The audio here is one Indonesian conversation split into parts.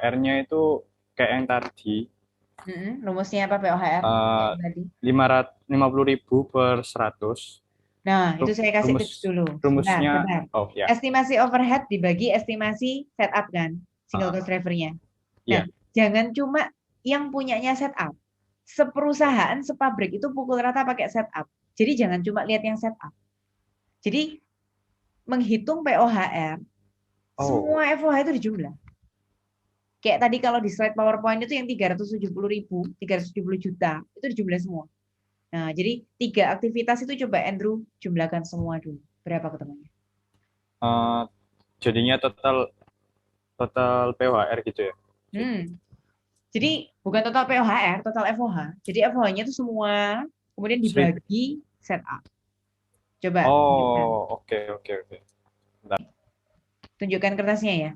R-nya itu kayak yang tadi, Rumusnya apa POHR? Kayak eh yang tadi. 550.000 per 100. Nah, itu Ru- saya kasih Rumus tips dulu. Sebentar, rumusnya, sebentar. oh ya, Estimasi overhead dibagi estimasi setup kan, single ah, cost drivernya. Nah, iya. jangan cuma yang punyanya setup. Seperusahaan, sepabrik itu pukul rata pakai setup. Jadi jangan cuma lihat yang setup. Jadi menghitung POHR, Oh, semua FOH itu dijumlah. Kayak tadi kalau di slide PowerPoint itu yang 370.000, 370 juta, itu dijumlah semua. Nah, jadi tiga aktivitas itu coba Andrew jumlahkan semua dulu. Berapa ketemunya? eh, jadinya total total PWR gitu ya. Hmm. Jadi bukan total POHR, total FOH. Jadi FOH-nya itu semua, kemudian Seribu. dibagi setup. Coba tunjukkan. Oh, oke oke oke. Bentar. Tunjukkan kertasnya ya.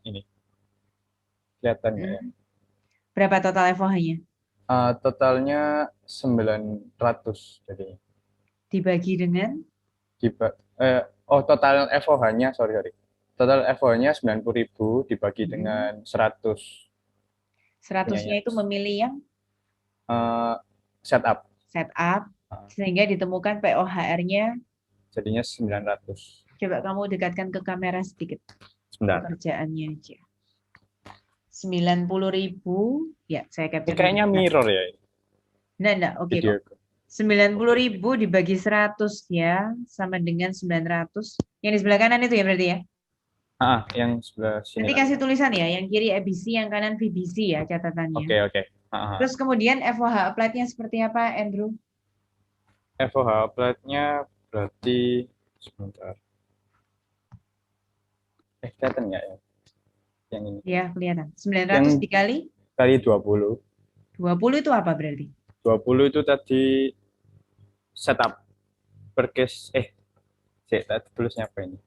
Ini kelihatan nggak ya? Hmm. Berapa total FOH-nya? Totalnya 900 jadinya. Dibagi dengan Diba total FOH-nya, sorry sorry. Total FOH-nya 90.000 dibagi hmm, dengan 100 seratusnya punyanya. itu memilih yang Eh, Setup. setup, Ah, sehingga ditemukan POHR-nya. jadinya 900. Coba kamu dekatkan ke kamera sedikit. Sebentar. Pekerjaannya aja. 90.000, ya saya Ini capture dulu. kayaknya Nah, mirror ya nah, oke kok. video. 90.000 dibagi 100 ya, sama dengan 900. Yang di sebelah kanan itu ya berarti ya. Yang sebelah sini Nanti lah. kasih tulisan ya, yang kiri ABC, yang kanan VBC ya catatannya. Oke oke. Terus kemudian FOH applied-nya seperti apa, Andrew? FOH plate-nya berarti sebentar. Kelihatan nggak ya yang ini? Ya, kelihatan. 900 Yang dikali kali 20. 20 itu apa berarti? 20 itu tadi setup per case. Cek, tadi tulisnya apa ini?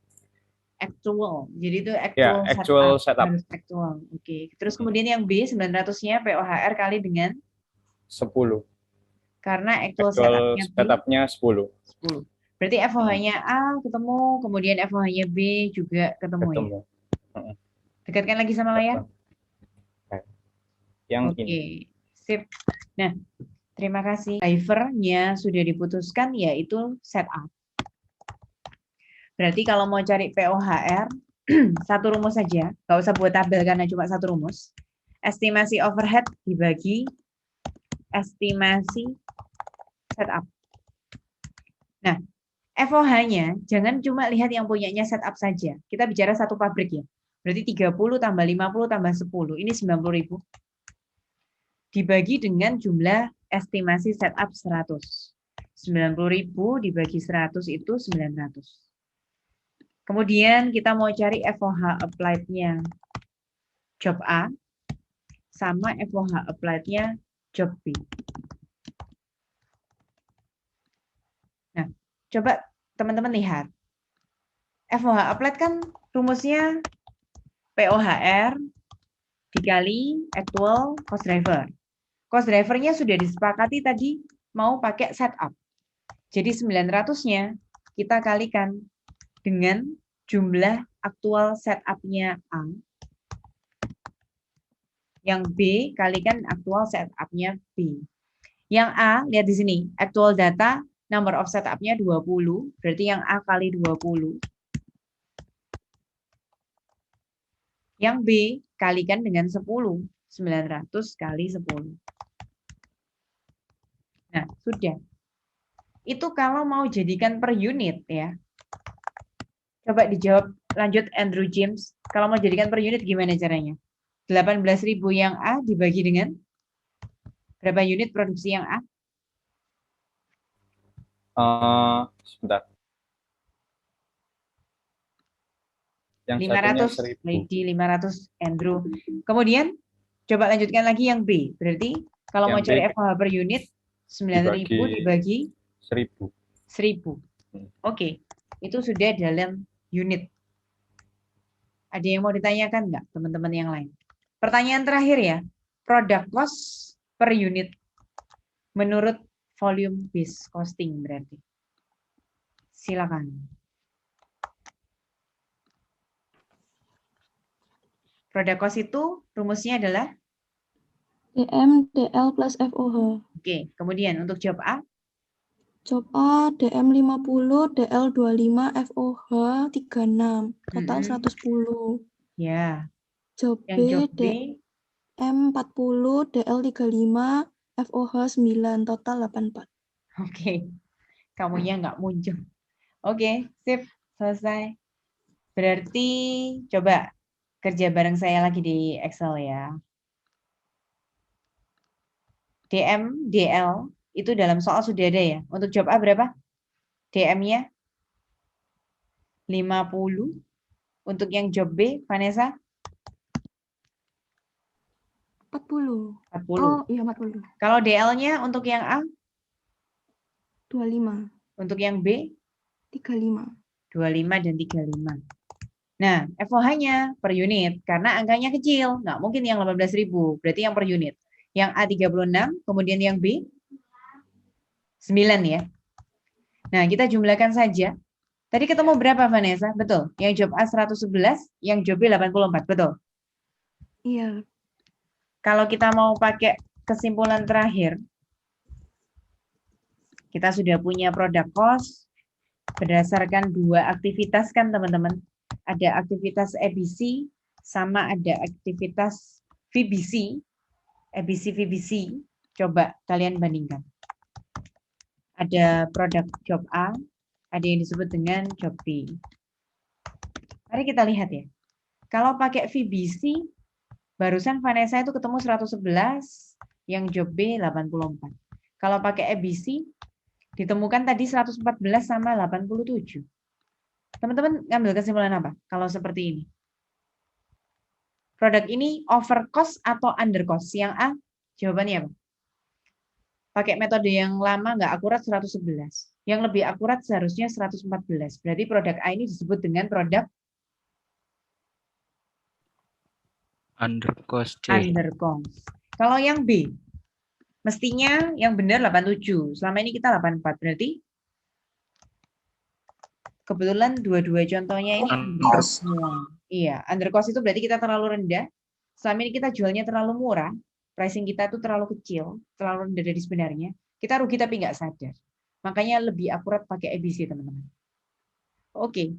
Actual. Jadi itu actual Ya, setup. actual setup. Harus actual. Oke. Terus Mm-mm. kemudian yang B, 900-nya POHR kali dengan, 10. karena actual Actual setup-nya B, setupnya 10. 10. Berarti Mm-mm. FOH-nya A ketemu, kemudian FOH-nya B juga ketemu ya. Ketemu. Mm-mm. Dekatkan lagi sama layar. Ketemu. Nah, yang ini. Oke, sip. Nah, terima kasih. Drivernya sudah diputuskan yaitu setup. Berarti kalau mau cari POHR, satu rumus saja. Nggak usah buat tabel karena cuma satu rumus. Estimasi overhead dibagi estimasi setup. Nah, FOH-nya jangan cuma lihat yang punyanya setup saja. Kita bicara satu pabrik ya. Berarti 30 tambah 50 tambah 10. Ini 90.000. Dibagi dengan jumlah estimasi setup 100. 90.000 dibagi 100 itu 900. Kemudian kita mau cari FOH applied-nya job A sama FOH applied-nya job B. Nah, coba teman-teman lihat. FOH applied kan rumusnya POHR dikali actual cost driver. Cost drivernya sudah disepakati tadi mau pakai setup. Jadi 900-nya kita kalikan dengan jumlah aktual setup-nya A. Yang B kalikan aktual setup-nya B. Yang A, lihat di sini, actual data, number of setup-nya 20, berarti yang A kali 20. Yang B kalikan dengan 10, 900 kali 10. Nah, sudah. Itu kalau mau jadikan per unit ya. Coba dijawab lanjut Andrew James. Kalau mau jadikan per unit gimana caranya? 18.000 yang A dibagi dengan berapa unit produksi yang A? Sebentar. Yang satunya 500 1000. Lady, 500 Andrew. Kemudian coba lanjutkan lagi yang B. Berarti kalau mau Yang B cari FOH per unit 9.000 dibagi dibagi 1000. 1.000. Hmm. Oke, itu sudah dalam unit. Ada yang mau ditanyakan nggak teman-teman yang lain? Pertanyaan terakhir ya, product cost per unit menurut volume base costing berarti. Silakan. Produk cost itu rumusnya adalah, DM DL plus FOH. oke, kemudian untuk job A, Job A DM 50, DL 25, FOH 36. Total 110. ya. Job Yang B job B, DM 40, DL 35, FOH 9. Total 84. oke, kamunya nggak muncul. Oke, sip, selesai. Berarti coba kerja bareng saya lagi di Excel ya. DM, DL, itu dalam soal sudah ada ya. Untuk job A berapa? DM-nya 50. Untuk yang job B, Vanessa? 40. 40. Oh, iya 40. Kalau DL-nya untuk yang A, 25. untuk yang B, 35. 25 dan 35. Nah, FOH-nya per unit, karena angkanya kecil, nggak mungkin yang 18.000, berarti yang per unit. Yang A 36, kemudian yang B 9 ya. Nah, kita jumlahkan saja. Tadi ketemu berapa, Vanessa? Betul. Yang job A 111, yang job B 84, betul. Iya. Kalau kita mau pakai kesimpulan terakhir, kita sudah punya produk cost berdasarkan 2 aktivitas kan, teman-teman. Ada aktivitas ABC sama ada aktivitas VBC. ABC, VBC. Coba kalian bandingkan. Ada produk job A, ada yang disebut dengan job B. Mari kita lihat ya. Kalau pakai VBC, barusan Vanessa itu ketemu 111, yang job B 84. Kalau pakai ABC, ditemukan tadi 114 sama 87. Teman-teman ngambil kesimpulan apa kalau seperti ini? Produk ini over cost atau under cost? Yang A, jawabannya apa? Pakai metode yang lama nggak akurat 111. Yang lebih akurat seharusnya 114. Berarti produk A ini disebut dengan produk Under cost C. under cost. Kalau yang B, mestinya yang benar 87. Selama ini kita 84. Berarti kebetulan dua-dua contohnya ini under cost semua. Iya, under cost itu berarti kita terlalu rendah. Selama ini kita jualnya terlalu murah. Pricing kita itu terlalu kecil, terlalu rendah dari sebenarnya. Kita rugi tapi nggak sadar. Makanya lebih akurat pakai ABC, teman-teman. Oke,